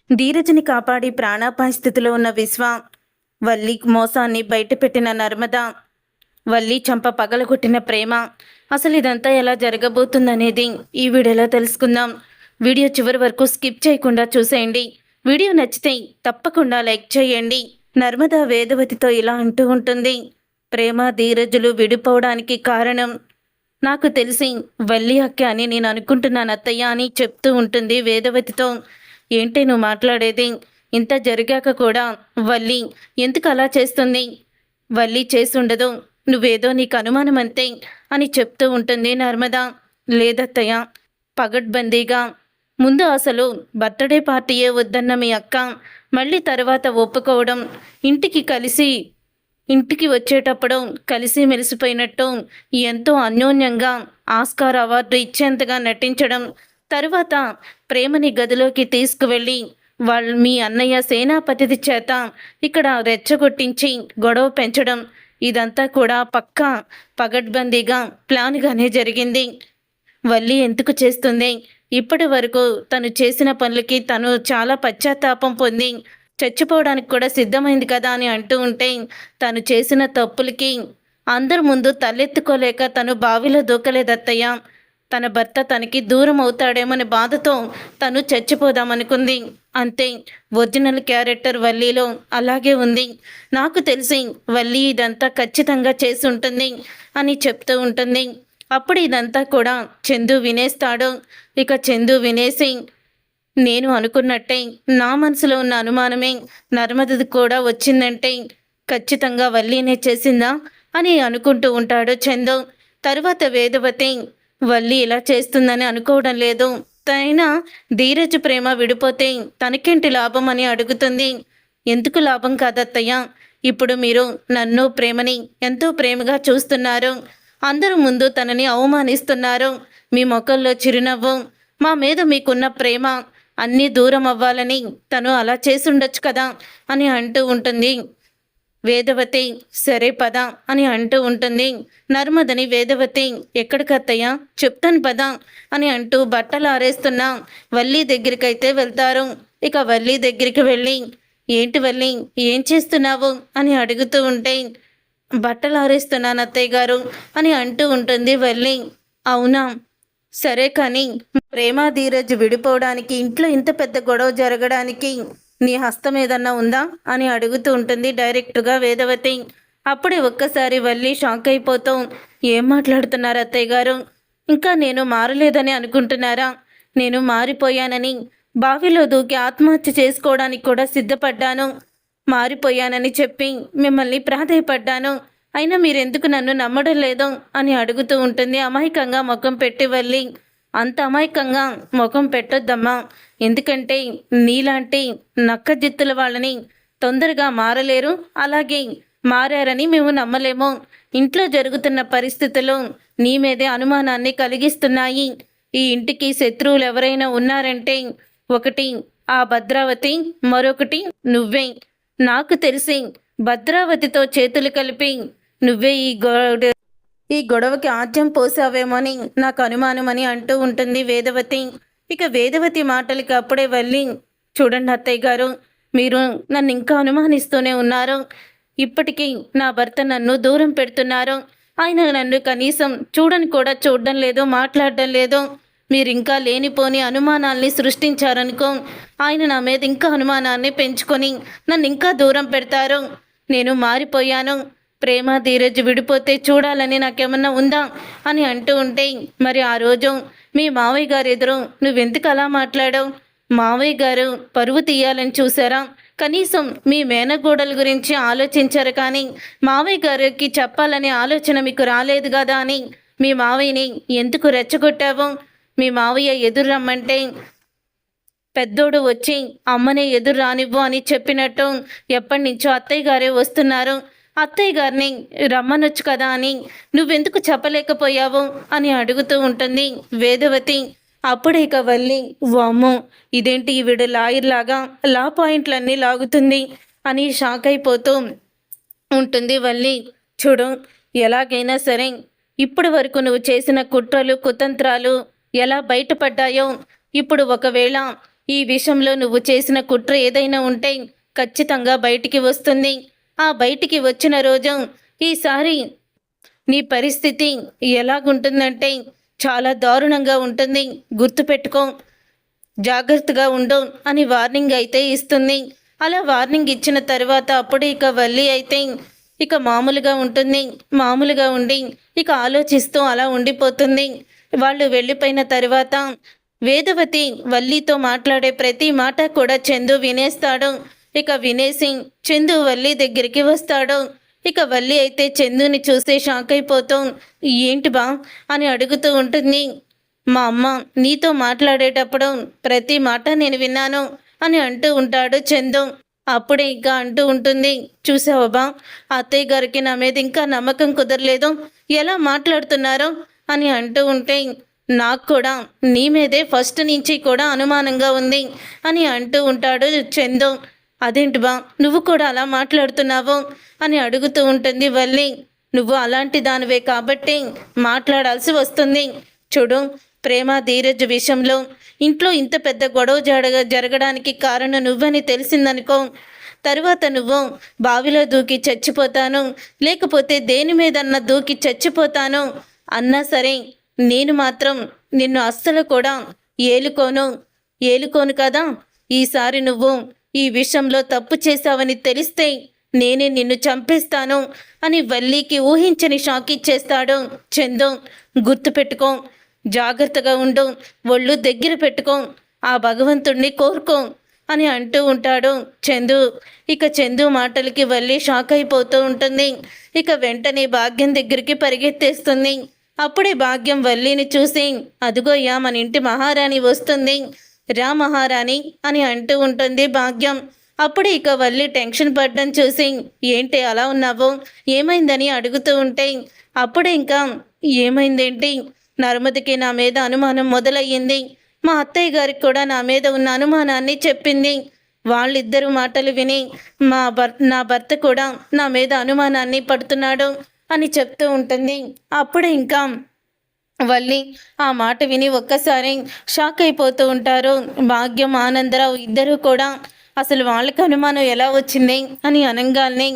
ధీరజ్ని కాపాడి ప్రాణాపాయ స్థితిలో ఉన్న విశ్వ, వల్లి మోసాన్ని బయటపెట్టిన నర్మద, వల్లి చంప పగలగొట్టిన ప్రేమ. అసలు ఇదంతా ఎలా జరగబోతుందనేది ఈ వీడియోలో తెలుసుకుందాం. వీడియో చివరి వరకు స్కిప్ చేయకుండా చూసేయండి. వీడియో నచ్చితే తప్పకుండా లైక్ చేయండి. నర్మద వేదవతితో ఇలా అంటూ ఉంటుంది. ప్రేమ ధీరజులు విడిపోవడానికి కారణం నాకు తెలిసి వల్లి అక్క అని నేను అనుకుంటున్నాను అత్తయ్య అని చెప్తూ ఉంటుంది వేదవతితో. ఏంటి నువ్వు మాట్లాడేది? ఇంత జరిగాక కూడా వల్లి ఎందుకు అలా చేస్తుంది? వల్లి చేసుండదు, నువ్వేదో నీకు అనుమానం అంతే అని చెప్తూ ఉంటుంది నర్మద. లేదత్తయ్య, పగడ్బందీగా ముందు అసలు బర్త్డే పార్టీయే వద్దన్న మీ అక్క మళ్ళీ తర్వాత ఒప్పుకోవడం, ఇంటికి వచ్చేటప్పుడు కలిసి మెలిసిపోయినట్టు ఎంతో అన్యోన్యంగా ఆస్కార్ అవార్డు ఇచ్చేంతగా నటించడం, తరువాత ప్రేమని గదిలోకి తీసుకువెళ్ళి మీ అన్నయ్య సేనాపతి చేత ఇక్కడ రెచ్చగొట్టించి గొడవ పెంచడం, ఇదంతా కూడా పక్కా పగడ్బందీగా ప్లాన్గానే జరిగింది. వల్లి ఎందుకు చేస్తుంది? ఇప్పటి వరకు తను చేసిన పనులకి తను చాలా పశ్చాత్తాపం పొంది చచ్చిపోవడానికి కూడా సిద్ధమైంది కదా అని అంటూ ఉంటే, తను చేసిన తప్పులకి అందరి ముందు తలెత్తుకోలేక తను బావిలో దూకలేదత్తయ్య. తన భర్త తనకి దూరం అవుతాడేమని బాధతో తను చచ్చిపోదామనుకుంది. అంతే, ఒరిజినల్ క్యారెక్టర్ వల్లిలో అలాగే ఉంది. నాకు తెలిసి వల్లి ఇదంతా ఖచ్చితంగా చేసి ఉంటుంది అని చెప్తూ ఉంటుంది. అప్పుడు ఇదంతా కూడా చందు వినేస్తాడు. ఇక చందు వినేసి, నేను అనుకున్నట్టే నా మనసులో ఉన్న అనుమానమే నర్మదది కూడా వచ్చిందంటే ఖచ్చితంగా వల్లీనే చేసిందా అని అనుకుంటూ ఉంటాడు చందు. తరువాత వేదవతి, వల్లి ఇలా చేస్తుందని అనుకోవడం లేదు, తనైనా ధీరజ్ ప్రేమ విడిపోతే తనకేంటి లాభం అని అడుగుతుంది. ఎందుకు లాభం కాదత్తయ్య, ఇప్పుడు మీరు నన్ను ప్రేమని ఎంతో ప్రేమగా చూస్తున్నారు, అందరూ ముందు తనని అవమానిస్తున్నారు, మీ ముఖంలో చిరునవ్వు, మా మీద మీకున్న ప్రేమ అన్నీ దూరం అవ్వాలని తను అలా చేసుండొచ్చు కదా అని అంటూ ఉంటుంది వేదవతి. సరే పద అని అంటూ ఉంటుంది నర్మదని. వేదవతి, ఎక్కడికత్తయ్యా? చెప్తాను పద అని అంటూ బట్టలు ఆరేస్తున్నా వల్లి దగ్గరికైతే వెళ్తారు. ఇక వల్లి దగ్గరికి వెళ్ళి, ఏంటి వల్లి, ఏం చేస్తున్నావు అని అడుగుతూ ఉంటే, బట్టలు ఆరేస్తున్నాను అత్తయ్య గారు అని అంటూ ఉంటుంది వల్లి. అవునా, సరే కానీ ప్రేమ ధీరజ్ విడిపోవడానికి, ఇంట్లో ఇంత పెద్ద గొడవ జరగడానికి నీ హస్తం ఏదన్నా ఉందా అని అడుగుతూ ఉంటుంది డైరెక్ట్గా వేదవతి. అప్పుడే ఒక్కసారి వల్లి షాక్ అయిపోతూ, ఏం మాట్లాడుతున్నారు అత్తయ్య గారు? ఇంకా నేను మారలేదని అనుకుంటున్నారా? నేను మారిపోయానని, బావిలో దూకి ఆత్మహత్య చేసుకోవడానికి కూడా సిద్ధపడ్డాను, మారిపోయానని చెప్పి మిమ్మల్ని ప్రాధేయపడ్డాను, అయినా మీరెందుకు నన్ను నమ్మడం లేదు అని అడుగుతూ ఉంటుంది అమాయకంగా ముఖం పెట్టి వల్లి. అంత అమాయకంగా ముఖం పెట్టొద్దమ్మా, ఎందుకంటే నీలాంటి నక్కజిత్తుల వాళ్ళని తొందరగా మారలేరు, అలాగే మారారని మేము నమ్మలేము. ఇంట్లో జరుగుతున్న పరిస్థితులు నీ మీదే అనుమానాన్ని కలిగిస్తున్నాయి. ఈ ఇంటికి శత్రువులు ఎవరైనా ఉన్నారంటే ఒకటి ఆ భద్రావతి, మరొకటి నువ్వే. నాకు తెలిసి భద్రావతితో చేతులు కలిపి నువ్వే ఈ గొడవకి ఆద్యం పోసావేమోని నాకు అనుమానం అని అంటూ ఉంటుంది వేదవతి. ఇక వేదవతి మాటలకి అప్పుడే వల్లి, చూడండి అత్తయ్య గారు, మీరు నన్ను ఇంకా అనుమానిస్తూనే ఉన్నారు. ఇప్పటికీ నా భర్త నన్ను దూరం పెడుతున్నారు, ఆయన నన్ను కనీసం చూడడం లేదు, మాట్లాడడం లేదు. మీరు ఇంకా లేనిపోని అనుమానాల్ని సృష్టించారనుకో, ఆయన నా మీద ఇంకా అనుమానాన్ని పెంచుకొని నన్ను ఇంకా దూరం పెడతారు. నేను మారిపోయాను, ప్రేమ ధీరజ్ విడిపోతే చూడాలని నాకేమన్నా ఉందా అని అంటూ ఉంటే, మరి ఆ రోజు మీ మావయ్య గారు ఎదురు నువ్వెందుకు అలా మాట్లాడావు? మావయ్య గారు పరువు తీయాలని చూసారా? కనీసం మీ మేనగోడల గురించి ఆలోచించారు, కానీ మావయ్య గారికి చెప్పాలనే ఆలోచన మీకు రాలేదు కదా అని మీ మావయ్యని ఎందుకు రెచ్చగొట్టావు? మీ మావయ్య ఎదురు రమ్మంటే పెద్దోడు వచ్చి అమ్మనే ఎదురు రానివ్వు అని చెప్పినట్టు ఎప్పటి నుంచో అత్తయ్య గారే వస్తున్నారు, అత్తయ్య గారిని రమ్మనొచ్చు కదా అని నువ్వెందుకు చెప్పలేకపోయావు అని అడుగుతూ ఉంటుంది వేదవతి. అప్పుడే ఇక వల్లి, వామ్మో ఇదేంటి ఈవిడ లాయర్ లాగా లా పాయింట్లన్నీ లాగుతుంది అని షాక్ అయిపోతూ ఉంటుంది వల్లి. చూడు, ఎలాగైనా సరే ఇప్పటి వరకు నువ్వు చేసిన కుట్రలు కుతంత్రాలు ఎలా బయటపడ్డాయో, ఇప్పుడు ఒకవేళ ఈ విషయంలో నువ్వు చేసిన కుట్ర ఏదైనా ఉంటే ఖచ్చితంగా బయటికి వస్తుంది. ఆ బయటికి వచ్చిన రోజు ఈసారి నీ పరిస్థితి ఎలాగుంటుందంటే చాలా దారుణంగా ఉంటుంది. గుర్తుపెట్టుకో, జాగ్రత్తగా ఉండు అని వార్నింగ్ అయితే ఇస్తుంది. అలా వార్నింగ్ ఇచ్చిన తర్వాత అప్పుడు ఇక వల్లి అయితే ఇక మామూలుగా ఉంటుంది. మామూలుగా ఉండి ఇక ఆలోచిస్తూ అలా ఉండిపోతుంది. వాళ్ళు వెళ్ళిపోయిన తర్వాత వేదవతి వల్లితో మాట్లాడే ప్రతి మాట కూడా చందు వినేస్తాడు. ఇక వినేసి చందు వల్లి దగ్గరికి వస్తాడు. ఇక వల్లి అయితే చందుని చూస్తే షాక్ అయిపోతూ ఏంటి బా అని అడుగుతూ ఉంటుంది. మా అమ్మ నీతో మాట్లాడేటప్పుడు ప్రతి మాట నేను విన్నాను అని అంటూ ఉంటాడు చందు. అప్పుడే ఇంకా అంటూ ఉంటుంది, చూసావా బా, అత్తయ్య గారికి నా మీద ఇంకా నమ్మకం కుదరలేదు, ఎలా మాట్లాడుతున్నారో అని అంటూ ఉంటే నాకు కూడా నీ మీదే ఫస్ట్ నుంచి కూడా అనుమానంగా ఉంది అని అంటూ ఉంటాడు చందు. అదేంటి బా నువ్వు కూడా అలా మాట్లాడుతున్నావు అని అడుగుతూ ఉంటుంది వల్లి. నువ్వు అలాంటి దానివే కాబట్టి మాట్లాడాల్సి వస్తుంది. చూడు, ప్రేమ ధీరజ్ విషయంలో ఇంట్లో ఇంత పెద్ద గొడవ జరగడానికి కారణం నువ్వని తెలిసిందనుకో, తరువాత నువ్వు బావిలో దూకి చచ్చిపోతాను, లేకపోతే దేని మీదన్నా దూకి చచ్చిపోతాను అన్నా సరే నేను మాత్రం నిన్ను అస్సలు కూడా ఏలుకోను కదా. ఈసారి నువ్వు ఈ విషయంలో తప్పు చేశావని తెలిస్తే నేనే నిన్ను చంపేస్తాను అని వల్లికి ఊహించని షాక్ ఇచ్చేస్తాడు చందు. గుర్తుపెట్టుకో, జాగ్రత్తగా ఉండు, ఒళ్ళు దగ్గర పెట్టుకో, ఆ భగవంతుణ్ణి కోరుకో అని అంటూ ఉంటాడు చందు. ఇక చందు మాటలకి వల్లి షాక్ అయిపోతూ ఉంటుంది. ఇక వెంటనే భాగ్యం దగ్గరికి పరిగెత్తేస్తుంది. అప్పుడే భాగ్యం వల్లిని చూసి, అదుగోయ్యా మన ఇంటి మహారాణి వస్తుంది, రా మహారాణి అని అంటూ ఉంటుంది భాగ్యం. అప్పుడు ఇక వల్లి టెన్షన్ పడ్డం చూసి, ఏంటి అలా ఉన్నావు, ఏమైందని అడుగుతూ ఉంటే, అప్పుడే ఇంకా ఏమైందేంటి, నర్మదికి నా మీద అనుమానం మొదలయ్యింది, మా అత్తయ్య గారికి కూడా నా మీద ఉన్న అనుమానాన్ని చెప్పింది, వాళ్ళిద్దరు మాటలు విని నా భర్త కూడా నా మీద అనుమానాన్ని పడుతున్నాడు అని చెప్తూ ఉంటుంది. అప్పుడే ఇంకా వల్లి ఆ మాట విని ఒక్కసారి షాక్ అయిపోతూ ఉంటారు భాగ్యం, ఆనందరావు ఇద్దరూ కూడా. అసలు వాళ్ళకి అనుమానం ఎలా వచ్చింది అని అనగానే,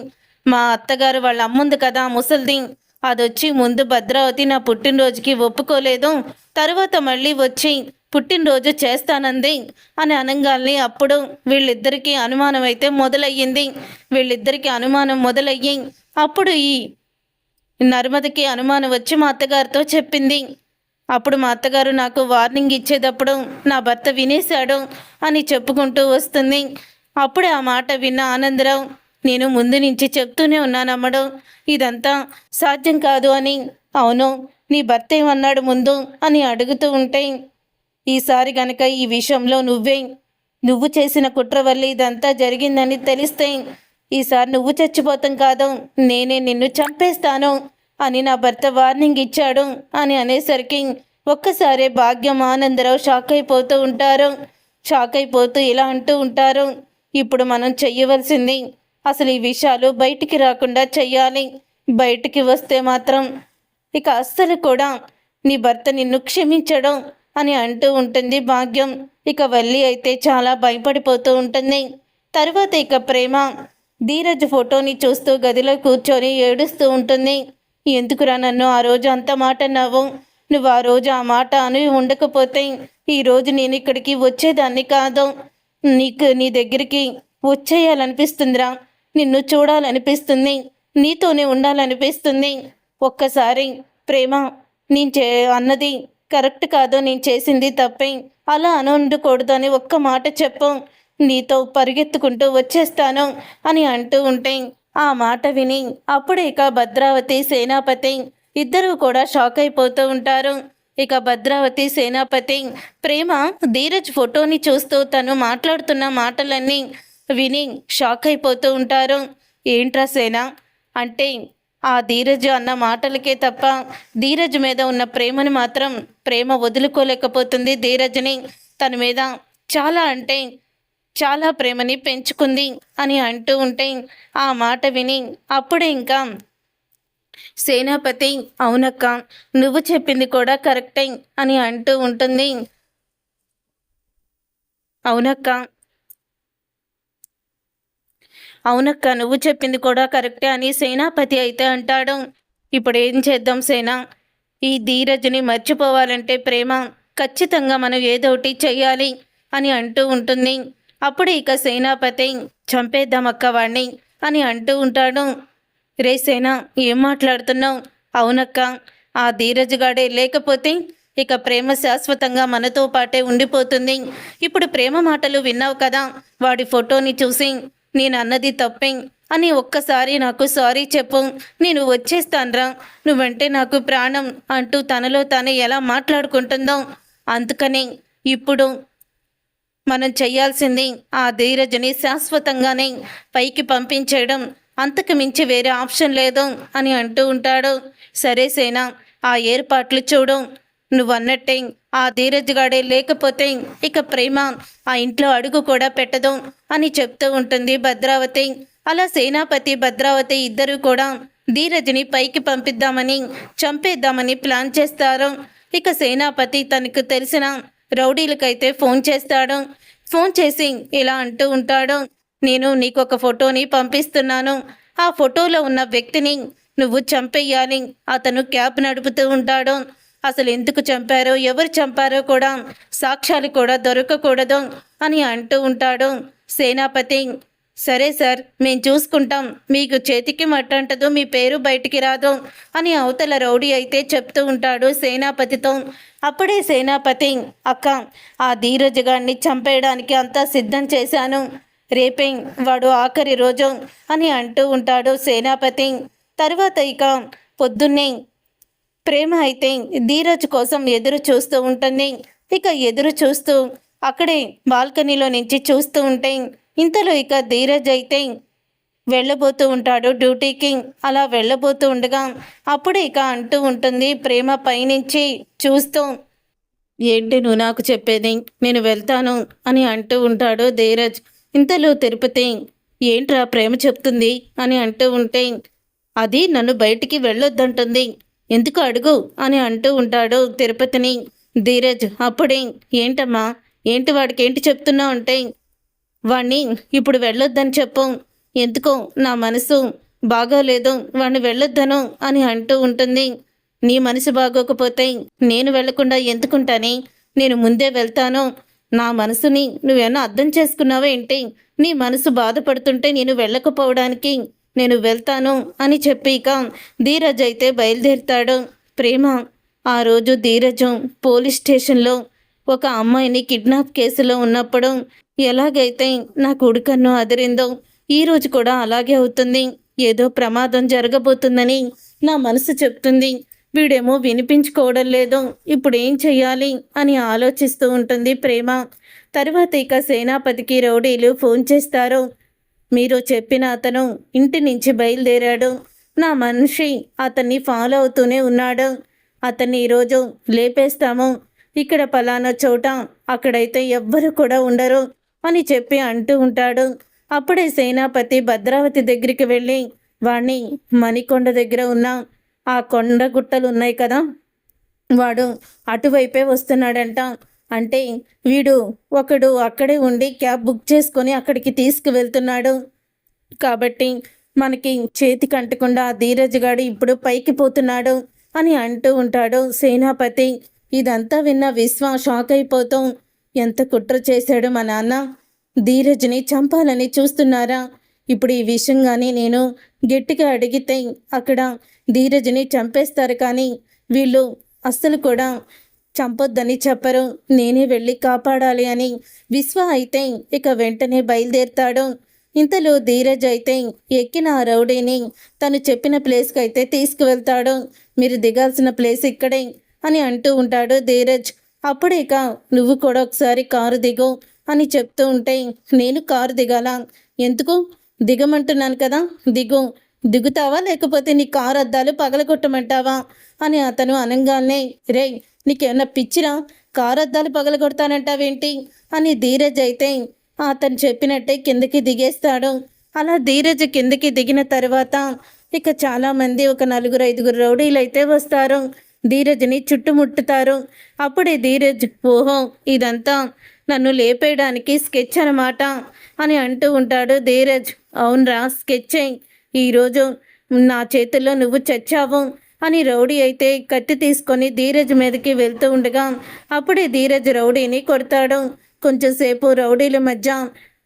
మా అత్తగారు వాళ్ళ అమ్ముంది కదా ముసలిది, అదొచ్చి ముందు భద్రావతి నా పుట్టినరోజుకి ఒప్పుకోలేదు, తర్వాత మళ్ళీ వచ్చి పుట్టినరోజు చేస్తానంది అని అనగానే అప్పుడు వీళ్ళిద్దరికీ అనుమానం అయితే మొదలయ్యింది. వీళ్ళిద్దరికీ అనుమానం మొదలయ్యి అప్పుడు ఈ నర్మదకి అనుమానం వచ్చి మా అత్తగారితో చెప్పింది. అప్పుడు మా అత్తగారు నాకు వార్నింగ్ ఇచ్చేటప్పుడు నా భర్త వినేశాడు అని చెప్పుకుంటూ వస్తుంది. అప్పుడే ఆ మాట విన్న ఆనందరావు, నేను ముందు నుంచి చెప్తూనే ఉన్నానమ్మడు, ఇదంతా సాధ్యం కాదు అని. అవును, నీ భర్త ఏమన్నాడు ముందు అని అడుగుతూ ఉంటే, ఈసారి గనక ఈ విషయంలో నువ్వు చేసిన కుట్ర వల్ల ఇదంతా జరిగిందని తెలిస్తే ఈసారి నువ్వు చచ్చిపోతాం కాదు, నేనే నిన్ను చంపేస్తాను అని నా భర్త వార్నింగ్ ఇచ్చాడు అని అనేసరికి ఒక్కసారే భాగ్యం, ఆనందరావు షాక్ అయిపోతూ ఉంటారు. షాక్ అయిపోతూ ఇలా అంటూ ఉంటారు, ఇప్పుడు మనం చెయ్యవలసింది అసలు ఈ విషయాలు బయటికి రాకుండా చెయ్యాలి. బయటికి వస్తే మాత్రం ఇక అస్సలు కూడా నీ భర్త నిన్ను క్షమించడం అని అంటూ ఉంటుంది భాగ్యం. ఇక వల్లి అయితే చాలా భయపడిపోతూ ఉంటుంది. తర్వాత ఇక ప్రేమ ధీరజ్ ఫోటోని చూస్తూ గదిలో కూర్చొని ఏడుస్తూ ఉంటుంది. ఎందుకురా నన్ను ఆ రోజు అంత మాట అన్నావు, నువ్వు ఆ రోజు ఆ మాట అని ఉండకపోతే ఈరోజు నేను ఇక్కడికి వచ్చేదాన్ని కాదు, నీ దగ్గరికి వచ్చేయాలనిపిస్తుందిరా, నిన్ను చూడాలనిపిస్తుంది, నీతోనే ఉండాలనిపిస్తుంది. ఒక్కసారి ప్రేమ, నేను అన్నది కరెక్ట్ కాదు, నేను చేసింది తప్పే, అలా అనుండకూడదు అని ఒక్క మాట చెప్పు, నీతో పరిగెత్తుకుంటూ వచ్చేస్తాను అని అంటూ ఉంటే ఆ మాట విని అప్పుడే ఇక భద్రావతి, సేనాపతి ఇద్దరూ కూడా షాక్ అయిపోతూ ఉంటారు. ఇక భద్రావతి, సేనాపతి ప్రేమ ధీరజ్ ఫోటోని చూస్తూ తను మాట్లాడుతున్న మాటలన్నీ విని షాక్ అయిపోతూ ఉంటారు. ఏంట్రా సేన అంటే ఆ ధీరజ్ అన్న మాటలకే తప్ప ధీరజ్ మీద ఉన్న ప్రేమని మాత్రం ప్రేమ వదులుకోలేకపోతుంది. ధీరజ్ని తన మీద చాలా అంటే చాలా ప్రేమని పెంచుకుంది అని అంటూ ఉంటే ఆ మాట విని అప్పుడే ఇంకా సేనాపతి, అవునక్క నువ్వు చెప్పింది కూడా కరెక్టే అని అంటూ ఉంటుంది. అవునక్క. అవునక్క, నువ్వు చెప్పింది కూడా కరెక్టే అని సేనాపతి అయితే అంటాడు. ఇప్పుడేం చేద్దాం సేన? ఈ ధీరజ్‌ని మర్చిపోవాలంటే ప్రేమ ఖచ్చితంగా మనం ఏదోటి చెయ్యాలి అని అంటూ ఉంటుంది. అప్పుడు ఇక సేనాపతి చంపేద్దామక్క వాడిని అని అంటూ ఉంటాడు. రేయ్ సేన, ఏం మాట్లాడుతున్నావు? అవునక్క, ఆ ధీరజ్ గాడే లేకపోతే ఇక ప్రేమ శాశ్వతంగా మనతో పాటే ఉండిపోతుంది. ఇప్పుడు ప్రేమ మాటలు విన్నావు కదా, వాడి ఫోటోని చూసి నేనన్నది తప్పే అని ఒక్కసారి నాకు సారీ చెప్పు, నేను వచ్చేస్తాన్రా, నువ్వంటే నాకు ప్రాణం అంటూ తనలో తానే ఎలా మాట్లాడుకుంటుందో. అందుకని ఇప్పుడు మనం చెయ్యాల్సింది ఆ ధీరజ్‌ని శాశ్వతంగానే పైకి పంపించేయడం, అంతకు మించి వేరే ఆప్షన్ లేదు అని అంటూ ఉంటాడు. సరే సేన, ఆ ఏర్పాట్లు చూడు. నువ్వన్నట్టే ఆ ధీరజ్ గాడే లేకపోతే ఇక ప్రేమ ఆ ఇంట్లో అడుగు కూడా పెట్టదు అని చెప్తూ ఉంటుంది భద్రావతి. అలా సేనాపతి, భద్రావతి ఇద్దరు కూడా ధీరజ్‌ని పైకి పంపిద్దామని, చంపేద్దామని ప్లాన్ చేస్తారు. ఇక సేనాపతి తనకు తెలిసిన రౌడీలకైతే ఫోన్ చేస్తాడు. ఫోన్ చేసి ఇలా అంటూ ఉంటాడు, నేను నీకొక ఫోటోని పంపిస్తున్నాను. ఆ ఫోటోలో ఉన్న వ్యక్తిని నువ్వు చంపేయాలి. అతను క్యాబ్ నడుపుతూ ఉంటాడు. అసలు ఎందుకు చంపారో, ఎవరు చంపారో కూడా సాక్ష్యాలు కూడా దొరకకూడదు అని అంటూ ఉంటాడు సేనాపతి. సరే సార్, మేము చూసుకుంటాం, మీకు చేతికి మట్టంటదు, మీ పేరు బయటికి రాదు అని అవతల రౌడీ అయితే చెప్తూ ఉంటాడు సేనాపతితో. అప్పుడే సేనాపతి, అక్క, ఆ ధీరజ్ గారిని చంపేయడానికి అంతా సిద్ధం చేశాను, రేపే వాడు ఆఖరి రోజు అని అంటూ ఉంటాడు సేనాపతి. తర్వాత ఇక పొద్దున్నే ప్రేమ అయితే ధీరజ్ కోసం ఎదురు చూస్తూ ఉంటుంది. ఇక ఎదురు చూస్తూ అక్కడే బాల్కనీలో నుంచి చూస్తూ ఉంటే ఇంతలో ఇక ధీరజ్ అయితే వెళ్ళబోతూ ఉంటాడు డ్యూటీకి. అలా వెళ్ళబోతూ ఉండగా అప్పుడు ఇక అంటూ ఉంటుంది ప్రేమ పైనుంచి చూస్తూ, ఏంటి నువ్వు నాకు చెప్పేది, నేను వెళ్తాను అని అంటూ ఉంటాడు ధీరజ్. ఇంతలో తిరుపతి, ఏంట్రా ప్రేమ చెప్తుంది అని అంటూ ఉంటే, అది నన్ను బయటికి వెళ్ళొద్దంటుంది, ఎందుకు అడుగు అని అంటూ ఉంటాడు తిరుపతిని. ధీరజ్ అప్పుడే, ఏంటమ్మా, ఏంటి వాడికి ఏంటి చెప్తున్నావు అంటే, వాణ్ణి ఇప్పుడు వెళ్ళొద్దని చెప్పు, ఎందుకో నా మనసు బాగోలేదు, వాణ్ణి వెళ్ళొద్దను అని అంటూ ఉంటుంది. నీ మనసు బాగోకపోతే నేను వెళ్లకుండా ఎందుకుంటాని, నేను ముందే వెళ్తాను. నా మనసుని నువ్వేమన్నా అర్థం చేసుకున్నావా ఏంటి? నీ మనసు బాధపడుతుంటే నేను వెళ్ళకపోవడానికి నేను వెళ్తాను అని చెప్పి ఇక ధీరజ్ అయితే బయలుదేరుతాడు. ప్రేమ ఆ రోజు ధీరజు పోలీస్ స్టేషన్లో ఒక అమ్మాయిని కిడ్నాప్ కేసులో ఉన్నప్పుడు ఎలాగైతే నా కుడికన్ను అదిరిందో ఈరోజు కూడా అలాగే అవుతుంది. ఏదో ప్రమాదం జరగబోతుందని నా మనసు చెప్తుంది. వీడేమో వినిపించుకోవడం లేదు, ఇప్పుడు ఏం చెయ్యాలి అని ఆలోచిస్తూ ఉంటుంది ప్రేమ. తర్వాత ఇక సేనాపతికి రౌడీలు ఫోన్ చేస్తారు. మీరు చెప్పిన అతను ఇంటి నుంచి బయలుదేరాడు, నా మనిషి అతన్ని ఫాలో అవుతూనే ఉన్నాడు, అతన్ని ఈరోజు లేపేస్తాము, ఇక్కడ పలానా చోట, అక్కడైతే ఎవ్వరు కూడా ఉండరు అని చెప్పి అంటూ ఉంటాడు. అప్పుడే సేనాపతి భద్రావతి దగ్గరికి వెళ్ళి వాణ్ణి మణికొండ దగ్గర ఉన్న ఆ కొండ గుట్టలు ఉన్నాయి కదా, వాడు అటువైపే వస్తున్నాడంట, అంటే వీడు ఒకడు అక్కడే ఉండి క్యాబ్ బుక్ చేసుకొని అక్కడికి తీసుకువెళ్తున్నాడు, కాబట్టి మనకి చేతికి అంటకుండా ధీరజ్ గాడు ఇప్పుడు పైకి పోతున్నాడు అని అంటూ ఉంటాడు సేనాపతి. ఇదంతా విన్న విశ్వ షాక్ అయిపోతాం. ఎంత కుట్ర చేశాడు మా నాన్న, ధీరజ్ని చంపాలని చూస్తున్నారా? ఇప్పుడు ఈ విషయం కానీ నేను గట్టిగా అడిగితే అక్కడ ధీరజ్ని చంపేస్తారు, కానీ వీళ్ళు అస్సలు కూడా చంపొద్దని చెప్పరు, నేనే వెళ్ళి కాపాడాలి అని విశ్వ అయితే ఇక వెంటనే బయలుదేరుతాడు. ఇంతలో ధీరజ్ అయితే ఎక్కిన ఆ రౌడీని తను చెప్పిన ప్లేస్కి అయితే తీసుకువెళ్తాడు. మీరు దిగాల్సిన ప్లేస్ ఇక్కడే అని అంటూ ఉంటాడు ధీరజ్. అప్పుడే ఇక నువ్వు కూడా ఒకసారి కారు దిగు అని చెప్తూ ఉంటే, నేను కారు దిగాలా? ఎందుకు? దిగమంటున్నాను కదా, దిగు. దిగుతావా లేకపోతే నీ కారు అద్దాలు పగలగొట్టమంటావా అని అతను అనగానే, రే నీకేమన్నా పిచ్చిరా, కారు అద్దాలు పగలగొడతానంటావేంటి అని ధీరజ్ అయితే అతను చెప్పినట్టే కిందకి దిగేస్తాడు. అలా ధీరజ్ కిందకి దిగిన తర్వాత ఇక చాలామంది, ఒక 4-5 రౌడీలు అయితే వస్తారు. ధీరజ్ని చుట్టుముట్టుతారు. అప్పుడే ధీరజ్ ఓహో ఇదంతా నన్ను లేపేయడానికి స్కెచ్ అనమాట అని అంటూ ఉంటాడు. ధీరజ్ అవునరా స్కెచ్చే, ఈరోజు నా చేతుల్లో నువ్వు చచ్చావు అని రౌడీ అయితే కత్తి తీసుకొని ధీరజ్ మీదకి వెళ్తూ ఉండగా అప్పుడే ధీరజ్ రౌడీని కొడతాడు. కొంచెంసేపు రౌడీల మధ్య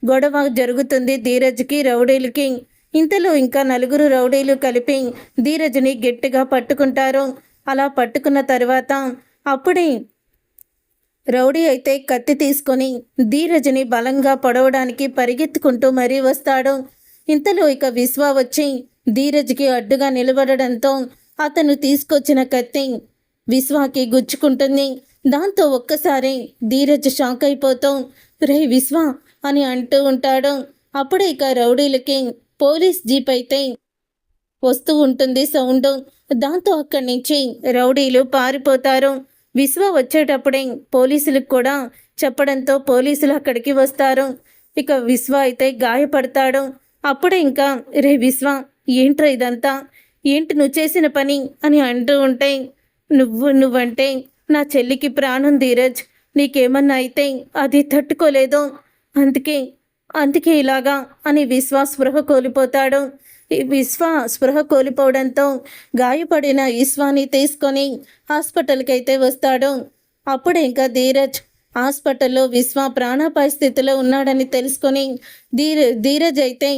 గొడవ జరుగుతుంది ధీరజ్కి రౌడీలకి. ఇంతలో ఇంకా నలుగురు రౌడీలు కలిపి ధీరజ్ని గట్టిగా పట్టుకుంటారు. అలా పట్టుకున్న తర్వాత అప్పుడే రౌడీ అయితే కత్తి తీసుకొని ధీరజ్ని బలంగా పొడవడానికి పరిగెత్తుకుంటూ మరీ వస్తాడు. ఇంతలో ఇక విశ్వ వచ్చి ధీరజ్కి అడ్డుగా నిలబడడంతో అతను తీసుకొచ్చిన కత్తి విశ్వాకి గుచ్చుకుంటుంది. దాంతో ఒక్కసారి ధీరజ్ షాక్ అయిపోతూ రే విశ్వ అని అంటూ ఉంటాడు. అప్పుడే ఇక రౌడీలకి పోలీస్ జీప్ అయితే వస్తూ ఉంటుంది సౌండ్. దాంతో అక్కడి నుంచి రౌడీలు పారిపోతారు. విశ్వ వచ్చేటప్పుడే పోలీసులకు కూడా చెప్పడంతో పోలీసులు అక్కడికి వస్తారు. ఇక విశ్వ అయితే గాయపడతాడు. అప్పుడే ఇంకా రే విశ్వ ఏంట్రా ఇదంతా, ఏంటి నువ్వు చేసిన పని అని అంటూ ఉంటే నువ్వంటే నా చెల్లికి ప్రాణం ధీరజ్, నీకేమన్నా అయితే అది తట్టుకోలేదు, అందుకే అందుకే ఇలాగా అని విశ్వ స్పృహ కోల్పోతాడు. విశ్వ స్పృహ కోల్పోవడంతో గాయపడిన విశ్వాని తీసుకొని హాస్పిటల్కి అయితే వస్తాడు. అప్పుడే ఇంకా ధీరజ్ హాస్పిటల్లో విశ్వ ప్రాణాపాయ స్థితిలో ఉన్నాడని తెలుసుకొని ధీరజ్ అయితే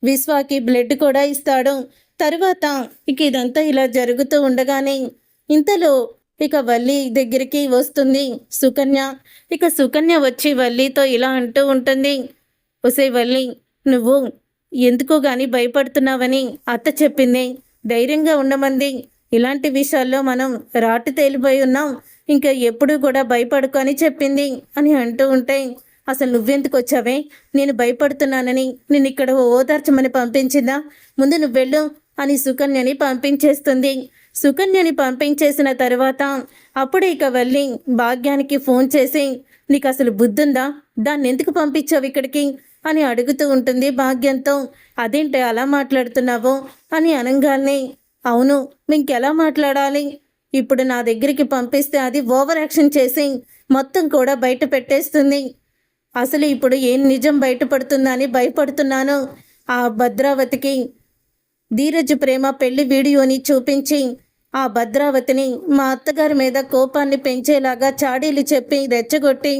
విశ్వాకి బ్లడ్ కూడా ఇస్తాడు. తర్వాత ఇక ఇదంతా ఇలా జరుగుతూ ఉండగానే ఇంతలో ఇక వల్లి దగ్గరికి వస్తుంది సుకన్య. ఇక సుకన్య వచ్చి వల్లితో ఇలా అంటూ ఉంటుంది, ఒసే వల్లి నువ్వు ఎందుకో గాని భయపడుతున్నావని అత్త చెప్పింది, ధైర్యంగా ఉండమంది. ఇలాంటి విషయాల్లో మనం రాటు తేలిపోయి ఉన్నాం, ఇంకా ఎప్పుడూ కూడా భయపడుకొని చెప్పింది అని అంటూ ఉంటే అసలు నువ్వెందుకు వచ్చావే, నేను భయపడుతున్నానని నేను ఇక్కడ ఓదార్చమని పంపించిందా, ముందు నువ్వు వెళ్ళు అని సుకన్యని పంపించేస్తుంది. సుకన్యని పంపించేసిన తర్వాత అప్పుడే ఇక వెళ్ళి భాగ్యానికి ఫోన్ చేసి నీకు అసలు బుద్ధుందా, దాన్ని ఎందుకు పంపించావు ఇక్కడికి అని అడుగుతూ ఉంటుంది భాగ్యంతో. అదేంటి అలా మాట్లాడుతున్నావు అని అనగానే అవును ఇంకెలా మాట్లాడాలి, ఇప్పుడు నా దగ్గరికి పంపిస్తే అది ఓవర్ యాక్షన్ చేసి మొత్తం కూడా బయట పెట్టేస్తుంది. అసలు ఇప్పుడు ఏం నిజం బయటపడుతుందని భయపడుతున్నాను. ఆ భద్రావతికి ధీరజ్ ప్రేమ పెళ్లి వీడియోని చూపించి ఆ భద్రావతిని మా అత్తగారి మీద కోపాన్ని పెంచేలాగా చాడీలు చెప్పి రెచ్చగొట్టి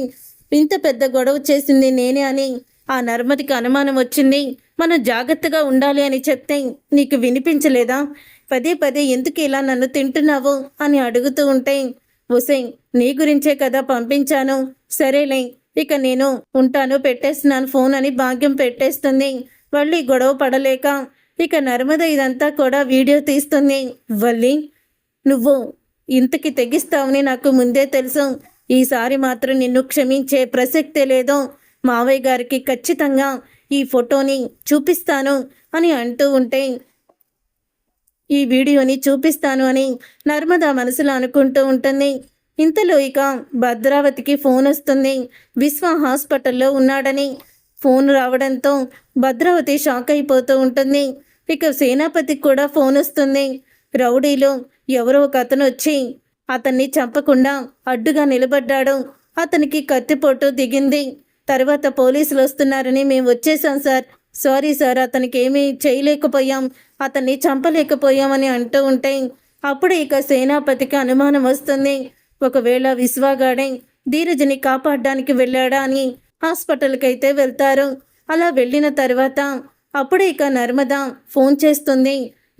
ఇంత పెద్ద గొడవ చేసింది నేనే అని ఆ నర్మదికి అనుమానం వచ్చింది. మనం జాగ్రత్తగా ఉండాలి అని చెప్తే నీకు వినిపించలేదా, పదే పదే ఎందుకు ఇలా నన్ను తింటున్నావు అని అడుగుతూ ఉంటే ఒసే నీ గురించే కదా పంపించాను, సరేలే ఇక నేను ఉంటాను పెట్టేస్తున్నాను ఫోన్ అని భాగ్యం పెట్టేస్తుంది. వల్లి గొడవ పడలేక ఇక నర్మద ఇదంతా కూడా వీడియో తీస్తుంది. వల్లి నువ్వు ఇంతకి తెగిస్తావని నాకు ముందే తెలుసు, ఈసారి మాత్రం నిన్ను క్షమించే ప్రసక్తే లేదు, మావయ్య గారికి ఖచ్చితంగా ఈ ఫోటోని చూపిస్తాను అని అంటూ ఉంటే ఈ వీడియోని చూపిస్తాను అని నర్మద మనసులో అనుకుంటూ ఉంటుంది. ఇంతలో ఇక భద్రావతికి ఫోన్ వస్తుంది, విశ్వ హాస్పిటల్లో ఉన్నాడని. ఫోన్ రావడంతో భద్రావతి షాక్ అయిపోతూ ఉంటుంది. ఇక సేనాపతికి కూడా ఫోన్ వస్తుంది. రౌడీలో ఎవరో ఒక అతను వచ్చి అతన్ని చంపకుండా అడ్డుగా నిలబడ్డాడు, అతనికి కత్తిపోటు దిగింది. తర్వాత పోలీసులు వస్తున్నారని మేము వచ్చేసాం సార్, సారీ సార్ అతనికి ఏమీ చేయలేకపోయాం, అతన్ని చంపలేకపోయామని అంటూ ఉంటే అప్పుడు ఇక సేనాపతికి అనుమానం వస్తుంది, ఒకవేళ విశ్వగాడే ధీరజ్ని కాపాడడానికి వెళ్ళాడా అని హాస్పిటల్కి అయితే వెళ్తారు. అలా వెళ్ళిన తర్వాత అప్పుడే ఇక నర్మద ఫోన్ చేస్తుంది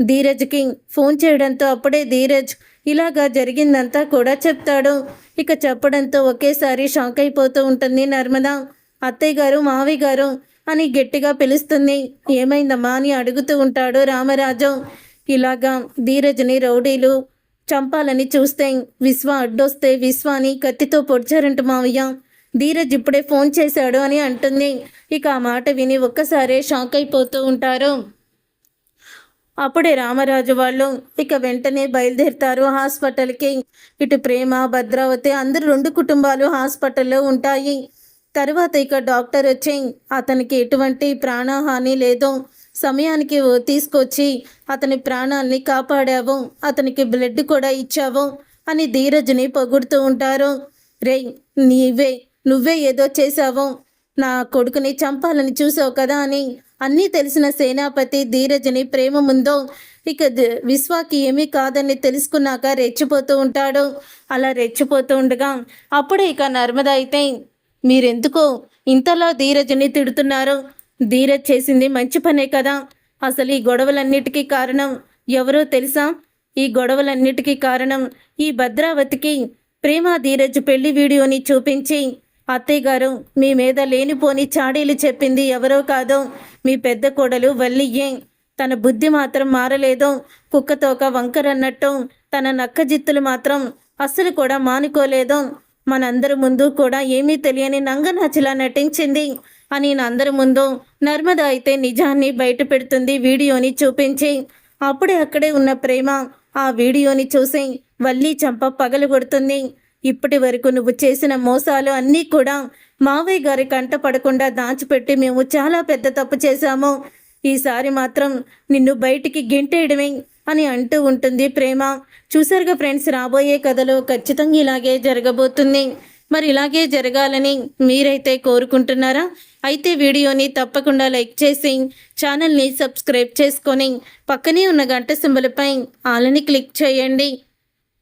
ధీరజ్కి. ఫోన్ చేయడంతో అప్పుడే ధీరజ్ ఇలాగా జరిగిందంతా కూడా చెప్తాడు. ఇక చెప్పడంతో ఒకేసారి షాక్ అయిపోతూ ఉంటుంది నర్మద. అత్తయ్య గారు మావయ్య గారు అని గట్టిగా పిలుస్తుంది. ఏమైందమ్మా అని అడుగుతూ ఉంటాడు రామరాజు. ఇలాగా ధీరజ్ని రౌడీలు చంపాలని చూస్తే విశ్వ అడ్డొస్తే విశ్వాని కత్తితో పొడిచారంట మావయ్య, ధీరజ్ ఇప్పుడే ఫోన్ చేశాడు అని అంటుంది. ఇక ఆ మాట విని ఒక్కసారే షాక్ అయిపోతూ ఉంటారు. అప్పుడే రామరాజు వాళ్ళు ఇక వెంటనే బయలుదేరుతారు హాస్పిటల్కి. ఇటు ప్రేమ భద్రావతి అందరూ 2 కుటుంబాలు హాస్పిటల్లో ఉంటాయి. తర్వాత ఇక డాక్టర్ వచ్చి అతనికి ఎటువంటి ప్రాణహాని లేదు, సమయానికి తీసుకొచ్చి అతని ప్రాణాల్ని కాపాడావు, అతనికి బ్లడ్ కూడా ఇచ్చావు అని ధీరజ్ని పొగుడుతూ ఉంటారు. రేయ్, నువ్వే ఏదో చేశావు, నా కొడుకుని చంపాలని చూసావు కదా అని అన్నీ తెలిసిన సేనాపతి ధీరజ్ని ప్రేమ ముందో ఇక విశ్వాకి ఏమీ కాదని తెలుసుకున్నాక రెచ్చిపోతూ ఉంటాడు. అలా రెచ్చిపోతూ ఉండగా అప్పుడే ఇక నర్మద అయితే, మీరెందుకో ఇంతలా ధీరజ్ని తిడుతున్నారు? ధీరజ్ చేసింది మంచి పనే కదా. అసలు ఈ గొడవలన్నిటికీ కారణం ఎవరో తెలుసా? ఈ గొడవలన్నిటికీ కారణం ఈ భద్రావతికి ప్రేమ ధీరజ్ పెళ్లి వీడియోని చూపించి అత్తయ్య గారు మీ మీద లేనిపోని చాడీలు చెప్పింది ఎవరో కాదు, మీ పెద్ద కోడలు వల్లియే. తన బుద్ధి మాత్రం మారలేదు. కుక్కతోక వంకరన్నట్టు తన నక్కజిత్తులు మాత్రం అస్సలు కూడా మానుకోలేదు. మనందరి ముందు కూడా ఏమీ తెలియని నంగనాచిలా నటించింది అని అందరి ముందు నర్మద అయితే నిజాన్ని బయట పెడుతుంది వీడియోని చూపించి. అప్పుడే అక్కడే ఉన్న ప్రేమ ఆ వీడియోని చూసి వల్లి చంప పగలగొడుతుంది. ఇప్పటి వరకు నువ్వు చేసిన మోసాలు అన్నీ కూడా మావయ్య గారి కంట పడకుండా దాచిపెట్టి మేము చాలా పెద్ద తప్పు చేశాము. ఈసారి మాత్రం నిన్ను బయటికి గెంటేయడమే అని అంటూ ఉంటుంది ప్రేమ. చూసారుగా ఫ్రెండ్స్, రాబోయే కథలో ఖచ్చితంగా ఇలాగే జరగబోతుంది. మరి ఇలాగే జరగాలని మీరైతే కోరుకుంటున్నారా? అయితే వీడియోని తప్పకుండా లైక్ చేసి ఛానల్ని సబ్స్క్రైబ్ చేసుకొని పక్కనే ఉన్న గంట సింబల్పై ఆలని క్లిక్ చేయండి.